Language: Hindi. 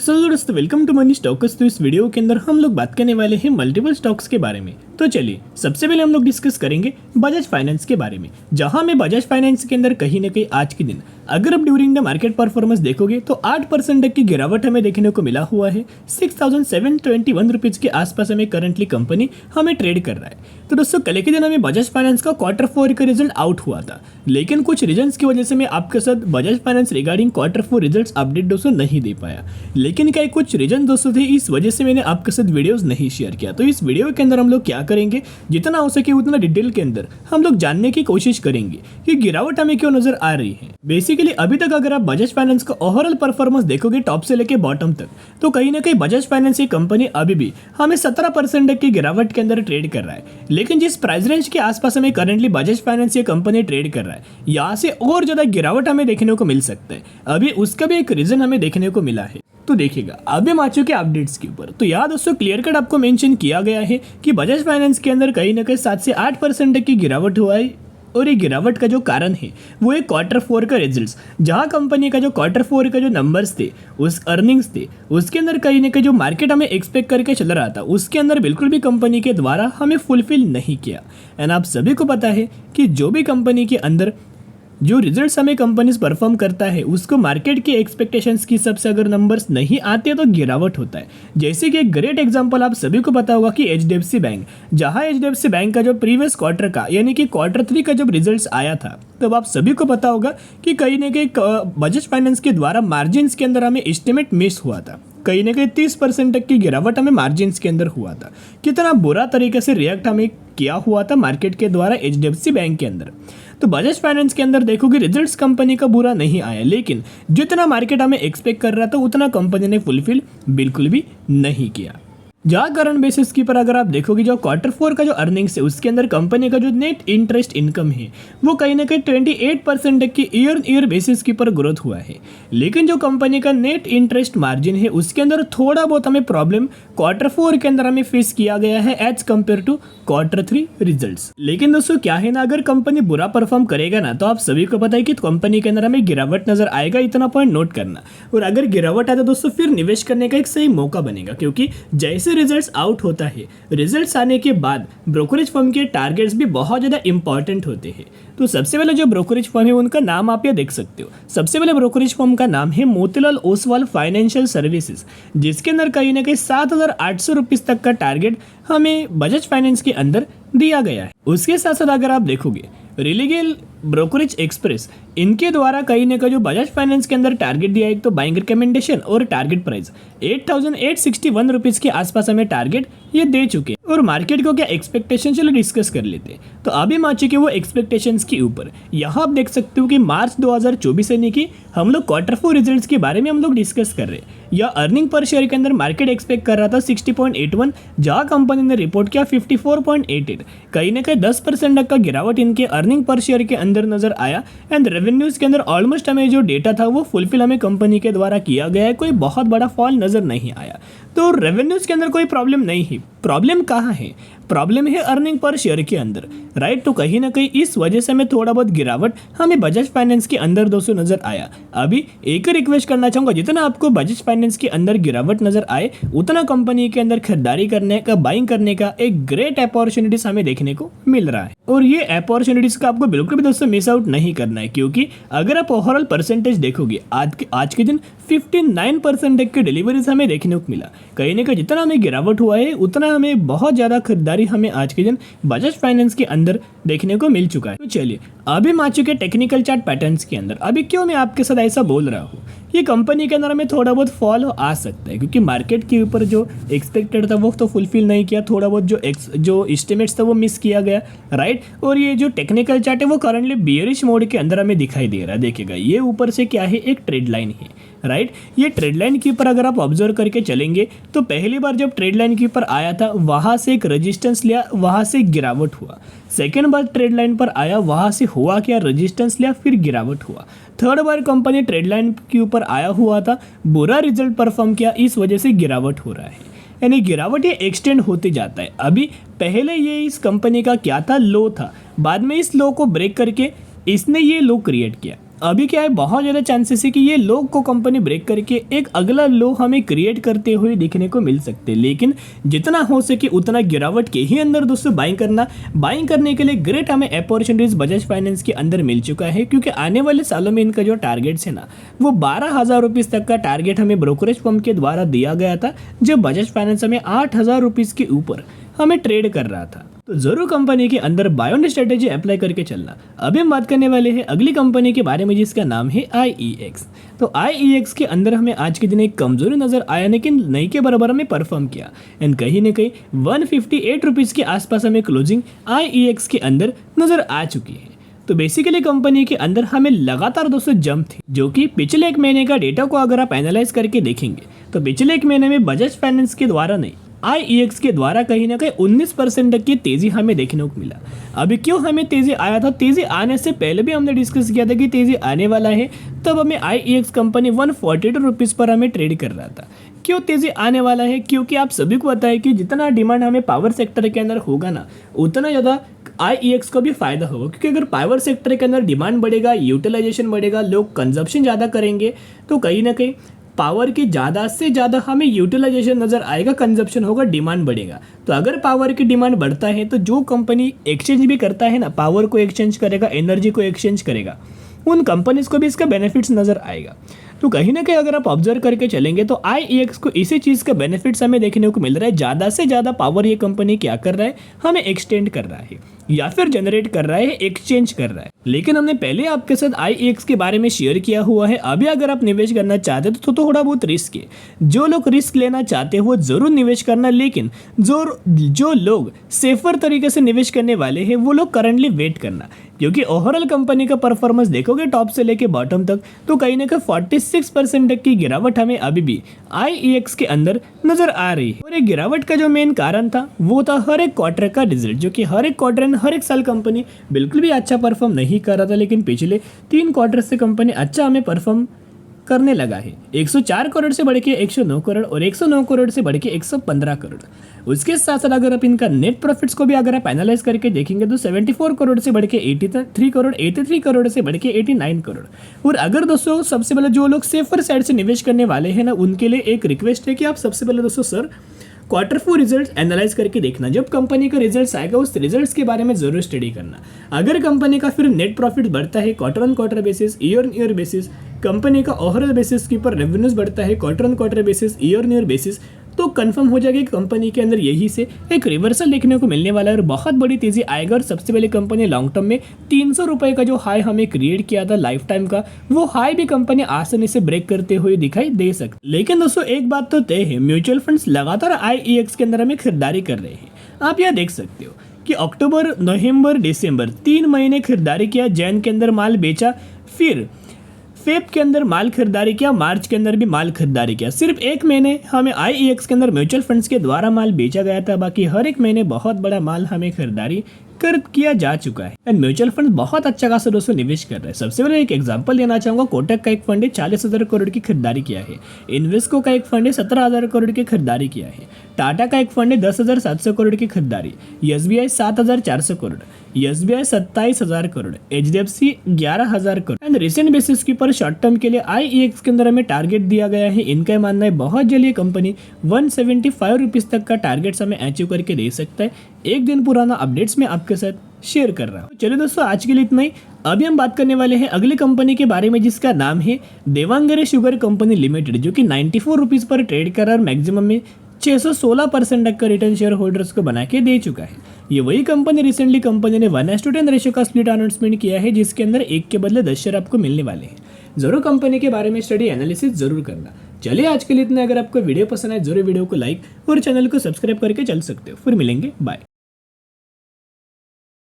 दोस्तों वेलकम टू मनी स्टॉक्स। तो इस वीडियो के अंदर हम लोग बात करने वाले हैं मल्टीपल स्टॉक्स के बारे में। तो चलिए सबसे पहले हम लोग डिस्कस करेंगे बजाज फाइनेंस के बारे में, जहां में बजाज फाइनेंस के अंदर कहीं ना कहीं आज के दिन अगर आप ड्यूरिंग द मार्केट परफॉर्मेंस देखोगे तो 8% तक की गिरावट हमें देखने को मिला हुआ है। 6,721 रुपीज के आसपास हमें करंटली कंपनी हमें ट्रेड कर रहा है। तो दोस्तों कल के दिन हमें बजाज फाइनेंस का Q4 का रिजल्ट आउट हुआ था, लेकिन कुछ रीजंस की वजह से मैं आपके साथ Bajaj finance regarding Q4 results update दोस्तों नहीं दे पाया। लेकिन क्या कुछ रीजन दोस्तों थे, इस वजह से मैंने आपके साथ वीडियोस नहीं शेयर किया। तो इस वीडियो के अंदर हम लोग क्या करेंगे, जितना हो सके उतना डिटेल के अंदर हम लोग जानने की कोशिश करेंगे कि गिरावट हमें क्यों नजर आ रही है। बेसिकली अभी तक अगर आप बजाज फाइनेंस का ओवरऑल परफॉर्मेंस देखोगे टॉप से लेके बॉटम तक, तो कहीं ना कहीं बजाज फाइनेंस की कंपनी अभी भी हमें 17% तक की गिरावट के अंदर ट्रेड कर रहा है। लेकिन जिस प्राइस रेंज के आसपास हमें करंटली बजाज फाइनेंस ये कंपनी ट्रेड कर रहा है, यहाँ से और ज्यादा गिरावट हमें देखने को मिल सकता है। अभी उसका भी एक रीजन हमें देखने को मिला है। तो देखिएगा अब हम आ चुके अपडेट्स के ऊपर। तो यहाँ दोस्तों क्लियर कट आपको मेंशन किया गया है कि बजाज फाइनेंस के अंदर कहीं ना कहीं 7 से 8% तक की गिरावट हुआ है। और ये गिरावट का जो कारण है वो एक Q4 का रिजल्ट्स, जहां कंपनी का जो Q4 का जो नंबर्स थे, उस अर्निंग्स थे, उसके अंदर कहीं ना कहीं जो मार्केट हमें एक्सपेक्ट करके चल रहा था उसके अंदर बिल्कुल भी कंपनी के द्वारा हमें फुलफिल नहीं किया। एंड आप सभी को पता है कि जो भी कंपनी के अंदर जो रिजल्ट्स हमें कंपनीज परफॉर्म करता है उसको मार्केट के एक्सपेक्टेशंस की सबसे अगर नंबर्स नहीं आते तो गिरावट होता है। जैसे कि एक ग्रेट एग्जांपल आप सभी को पता होगा कि HDFC बैंक, जहां HDFC बैंक का जो प्रीवियस क्वार्टर का यानी कि Q3 का जब रिजल्ट्स आया था, तब आप सभी को पता होगा कि कहीं ना कहीं बजाज फाइनेंस के द्वारा मार्जिन्स के अंदर हमें एस्टिमेट मिस हुआ था। कहीं ना कहीं 30% तक की गिरावट हमें मार्जिन्स के अंदर हुआ था। कितना बुरा तरीके से रिएक्ट हमें किया हुआ था मार्केट के द्वारा HDFC बैंक के अंदर। तो बजाज फाइनेंस के अंदर देखोगे रिजल्ट्स कंपनी का बुरा नहीं आया, लेकिन जितना मार्केट हमें एक्सपेक्ट कर रहा था उतना कंपनी ने फुलफिल बिल्कुल भी नहीं किया। जहाँ करंट बेसिस की पर अगर आप देखोगे जो Q4 का जो अर्निंग्स है उसके अंदर कंपनी का जो नेट इंटरेस्ट इनकम है वो कहीं ना कहीं 28% तक की ईयर बेसिस की पर ग्रोथ हुआ है। लेकिन जो कंपनी का नेट इंटरेस्ट मार्जिन है उसके अंदर थोड़ा बहुत हमें प्रॉब्लम Q4 के अंदर हमें फेस किया गया है as compare to Q3 results. लेकिन दोस्तों क्या है ना, अगर कंपनी बुरा परफॉर्म करेगा ना तो आप सभी को पता है कि कंपनी के अंदर हमें गिरावट नजर आएगा, इतना पॉइंट नोट करना। और अगर गिरावट आता दोस्तों फिर निवेश करने का एक सही मौका बनेगा, क्योंकि जैसे रिजल्ट्स आउट होता है, रिजल्ट्स आने के बाद ब्रोकरेज फर्म के टारगेट्स भी बहुत ज़्यादा इंपॉर्टेंट होते हैं। तो सबसे पहले जो ब्रोकरेज फर्म है उनका नाम आप ये देख सकते हो। सबसे पहले ब्रोकरेज फर्म का नाम है मोतीलाल ओसवाल फाइनेंशियल सर्विसेज, जिसके अंदर कहीं ना कहीं 7,800 रुपीज़ तक का टारगेट हमें बजाज फाइनेंस के अंदर दिया गया है। उसके साथ साथ अगर आप देखोगे रिलीगल ब्रोकरेज एक्सप्रेस, इनके द्वारा कहीं ना कहीं जो बजाज फाइनेंस के अंदर टारगेट दिया है, एक तो बाइंग रिकमेंडेशन और टारगेट प्राइस 8,861 रुपीज़ के आसपास हमें टारगेट ये दे चुके हैं। और मार्केट को क्या एक्सपेक्टेशन, चलो डिस्कस कर लेते हैं। तो अभी हम आ चुके वो एक्सपेक्टेशंस के ऊपर। यहाँ आप देख सकते हो कि मार्च 2024 यानी कि हम लोग Q4 रिजल्ट्स के बारे में हम लोग डिस्कस कर रहे हैं। या अर्निंग पर शेयर के अंदर मार्केट एक्सपेक्ट कर रहा था 60.81, जहाँ कंपनी ने रिपोर्ट किया 54.88। कहीं ना कहीं 10% तक का गिरावट इनके अर्निंग पर शेयर के अंदर नजर आया। एंड रेवेन्यूज के अंदर ऑलमोस्ट हमें जो डेटा था वो फुलफिल हमें कंपनी के द्वारा किया गया है, कोई बहुत बड़ा फॉल नजर नहीं आया। तो रेवेन्यूज के अंदर कोई प्रॉब्लम नहीं है। प्रॉब्लम कहाँ है? प्रॉब्लम है अर्निंग पर शेयर के अंदर, राइट। तो कहीं ना कहीं इस वजह से हमें थोड़ा बहुत गिरावट हमें बजाज फाइनेंस के अंदर दोस्तों नजर आया। अभी एक रिक्वेस्ट करना चाहूंगा, जितना आपको बजाज फाइनेंस के अंदर गिरावट नजर आए उतना कंपनी के अंदर खरीदारी करने का, बाइंग करने का एक ग्रेट अपॉर्चुनिटीज हमें देखने को मिल रहा है। और ये अपॉर्चुनिटीज का आपको बिल्कुल भी दोस्तों मिस आउट नहीं करना है, क्योंकि अगर आप ओवरऑल परसेंटेज देखोगे आज के दिन 59% तक की डिलीवरीज हमें देखने को मिला। कहीं ना कहीं जितना हमें गिरावट हुआ है उतना हमें बहुत ज़्यादा खरीदारी हमें आज के दिन बजाज फाइनेंस के अंदर देखने को मिल चुका है। तो चलिए अभी हम आ चुके टेक्निकल चार्ट पैटर्न्स के अंदर। अभी क्यों मैं आपके साथ ऐसा बोल रहा हूँ, ये कंपनी के अंदर हमें थोड़ा बहुत फॉल आ सकता है, क्योंकि मार्केट के ऊपर जो एक्सपेक्टेड था वो तो फुलफिल नहीं किया, थोड़ा बहुत जो एस्टिमेट्स था वो मिस किया गया, राइट। और ये जो टेक्निकल चार्ट है वो करंटली बियरिश मोड के अंदर हमें दिखाई दे रहा है। देखिएगा ये ऊपर से क्या है, एक ट्रेड लाइन है, राइट। ये ट्रेड लाइन के ऊपर अगर आप ऑब्जर्व करके चलेंगे तो पहली बार जब ट्रेड लाइन के ऊपर आया था वहां से एक रेजिस्टेंस लिया, वहां से गिरावट हुआ। सेकेंड बार ट्रेड लाइन पर आया, वहां से हुआ क्या, रेजिस्टेंस लिया, फिर गिरावट हुआ। थर्ड बार कंपनी ट्रेड लाइन के ऊपर आया हुआ था, बुरा रिजल्ट परफॉर्म किया, इस वजह से गिरावट हो रहा है। यानी गिरावट ये एक्सटेंड होते जाता है। अभी पहले ये इस कंपनी का क्या था, लो था, बाद में इस लो को ब्रेक करके इसने ये लो क्रिएट किया। अभी क्या है, बहुत ज़्यादा चांसेस है कि ये लो को कंपनी ब्रेक करके एक अगला लो हमें क्रिएट करते हुए देखने को मिल सकते हैं। लेकिन जितना हो सके उतना गिरावट के ही अंदर दोस्तों बाइंग करना। बाइंग करने के लिए ग्रेट हमें अपॉर्चुनिटीज बजाज फाइनेंस के अंदर मिल चुका है, क्योंकि आने वाले सालों में इनका जो टारगेट्स है ना, वो 12,000 रुपीज़ तक का टारगेट हमें ब्रोकरेज फर्म के द्वारा दिया गया था, जब बजाज फाइनेंस हमें 8,000 रुपीज़ के ऊपर हमें ट्रेड कर रहा था। तो जरूर कंपनी के अंदर बायोन स्ट्रेटेजी अप्लाई करके चलना। अभी हम बात करने वाले हैं अगली कंपनी के बारे में, जिसका नाम है IEX। तो IEX के अंदर हमें आज के दिन एक कमजोरी नजर आया, लेकिन नई के बराबर हमें परफॉर्म किया एंड कहीं ना कहीं 158 रुपीज़ के आसपास हमें क्लोजिंग IEX के अंदर नजर आ चुकी है। तो बेसिकली कंपनी के अंदर हमें लगातार दोस्तों जंप थी, जो कि पिछले एक महीने का डेटा को अगर आप एनालाइज करके देखेंगे तो पिछले एक महीने में बजाज फाइनेंस के द्वारा नहीं, IEX के द्वारा कहीं ना कहीं 19% तक की तेजी हमें देखने को मिला। अभी क्यों हमें तेजी आया था? तेजी आने से पहले भी हमने डिस्कस किया था कि तेजी आने वाला है, तब हमें IEX कंपनी 142 रुपीज़ पर हमें ट्रेड कर रहा था। क्यों तेजी आने वाला है? क्योंकि आप सभी को पता है कि जितना डिमांड हमें पावर सेक्टर के अंदर होगा ना, उतना ज़्यादा IEX को भी फायदा होगा, क्योंकि अगर पावर सेक्टर के अंदर डिमांड बढ़ेगा, यूटिलाइजेशन बढ़ेगा, लोग कंजप्शन ज़्यादा करेंगे, तो कहीं ना कहीं पावर की ज़्यादा से ज़्यादा हमें यूटिलाइजेशन नज़र आएगा, कंजप्शन होगा, डिमांड बढ़ेगा। तो अगर पावर की डिमांड बढ़ता है तो जो कंपनी एक्सचेंज भी करता है ना, पावर को एक्सचेंज करेगा, एनर्जी को एक्सचेंज करेगा, उन कंपनीज को भी इसका बेनिफिट्स नज़र आएगा। तो कहीं ना कहीं अगर आप ऑब्जर्व करके चलेंगे तो IEX को इसी चीज़ का बेनिफिट्स हमें देखने को मिल रहा है। ज़्यादा से ज़्यादा पावर ये कंपनी क्या कर रहा है, हमें एक्सटेंड कर रहा है या फिर जनरेट कर रहा है, एक्सचेंज कर रहा है। लेकिन हमने पहले आपके साथ IEX के बारे में शेयर किया हुआ है। अभी अगर आप निवेश करना चाहते हो तो थोड़ा बहुत रिस्क है। जो लोग रिस्क लेना चाहते हो वो ज़रूर निवेश करना, लेकिन जो लोग सेफर तरीके से निवेश करने वाले हैं वो लोग करंटली वेट करना, क्योंकि ओवरऑल कंपनी का परफॉर्मेंस देखोगे टॉप से लेके बॉटम तक, तो कहीं ना कहीं 46% तक की गिरावट हमें अभी भी IEX के अंदर नजर आ रही है। और एक गिरावट का जो मेन कारण था वो था हर एक क्वार्टर का रिजल्ट, जो कि हर एक क्वार्टर हर एक साल कंपनी बिल्कुल भी अच्छा परफॉर्म नहीं कर रहा था, लेकिन पिछले 3 क्वार्टर से कंपनी अच्छा हमें परफॉर्म करने लगा है। 104 करोड़ से बढ़ के 109 करोड़ और 109 करोड़ से बढ़ के 115 करोड़। उसके साथ साथ अगर आप इनका नेट प्रॉफिट्स को भी अगर आप एनालाइज करके देखेंगे तो 74 करोड़ से बढ़ के 83 करोड़, 83 करोड़ से बढ़ के 89 करोड़। और अगर दोस्तों सबसे पहले जो लोग सेफर साइड से निवेश करने वाले हैं ना, उनके लिए एक रिक्वेस्ट है कि आप सबसे पहले दोस्तों सर Q4 रिजल्ट्स एनालाइज करके देखना। जब कंपनी का रिजल्ट्स आएगा उस रिजल्ट्स के बारे में जरूर स्टडी करना। अगर कंपनी का फिर नेट प्रॉफिट बढ़ता है quarter on quarter basis, year on year basis, company का ओवरऑल बेसिस के ऊपर रेवेन्यूज बढ़ता है quarter on quarter basis, year on year basis, तो कंफर्म हो जाएगा कि कंपनी के अंदर यही से एक रिवर्सल देखने को मिलने वाला है और बहुत बड़ी तेजी आएगा। और सबसे पहले कंपनी लॉन्ग टर्म में 300 रुपये का जो हाई हमें क्रिएट किया था लाइफ टाइम का, वो हाई भी कंपनी आसानी से ब्रेक करते हुए दिखाई दे सकती। लेकिन दोस्तों एक बात तो तय है, म्यूचुअल फंड्स लगातार IEX के अंदर हमें खरीदारी कर रहे हैं। आप यह देख सकते हो कि अक्टूबर, नवंबर, दिसंबर 3 महीने खरीदारी किया, जैन के अंदर माल बेचा, फिर फेब के अंदर माल खरीदारी किया, मार्च के अंदर भी माल खरीदारी किया। सिर्फ एक महीने हमें IEX के अंदर म्यूचुअल फंड्स के द्वारा माल बेचा गया था, बाकी हर एक महीने बहुत बड़ा माल हमें खरीदारी किया जा चुका है। एंड म्यूचुअल फंड बहुत अच्छा खासा दोस्तों निवेश कर रहे हैं। सबसे पहले एक एग्जांपल लेना चाहूंगा, कोटक का एक फंड है 40,000 करोड़ की खरीदारी किया है, इन्वेस्को का एक फंड है 17,000 करोड़ की खरीदारी किया है, टाटा का एक फंड है 10,700 करोड़ की खरीदारी, SBI 7,400 crore, SBI 27,000 crore, HDFC 11,000 crore. And recent basis के ऊपर शॉर्ट टर्म के लिए IEX के अंदर हमें टारगेट दिया गया है। इनका मानना है बहुत जल्द ये कंपनी 175 रुपीज़ तक का टारगेट हमें अचीव करके दे सकता है। एक दिन पुराना अपडेट्स में आपके साथ शेयर कर रहा हूँ। चलिए दोस्तों आज के लिए इतना ही। अभी हम बात करने वाले हैं अगली कंपनी के बारे में, जिसका नाम है देवांगरे शुगर कंपनी लिमिटेड, जो कि 94 रुपीज़ पर ट्रेड कर रहा है और मैक्सिमम में 616% तक का रिटर्न शेयर होल्डर्स को बना के दे चुका है। ये वही कंपनी रिसेंटली कंपनी ने 1:10 रेशियो का स्प्लिट अनाउंसमेंट किया है, जिसके अंदर 1 के बदले 10 शेयर आपको मिलने वाले हैं। जरूर कंपनी के बारे में स्टडी एनालिसिस जरूर करना। चलिए आज के लिए इतना। अगर आपको वीडियो पसंद आए जरूर वीडियो को लाइक और चैनल को सब्सक्राइब करके चल सकते हो। फिर मिलेंगे, बाय।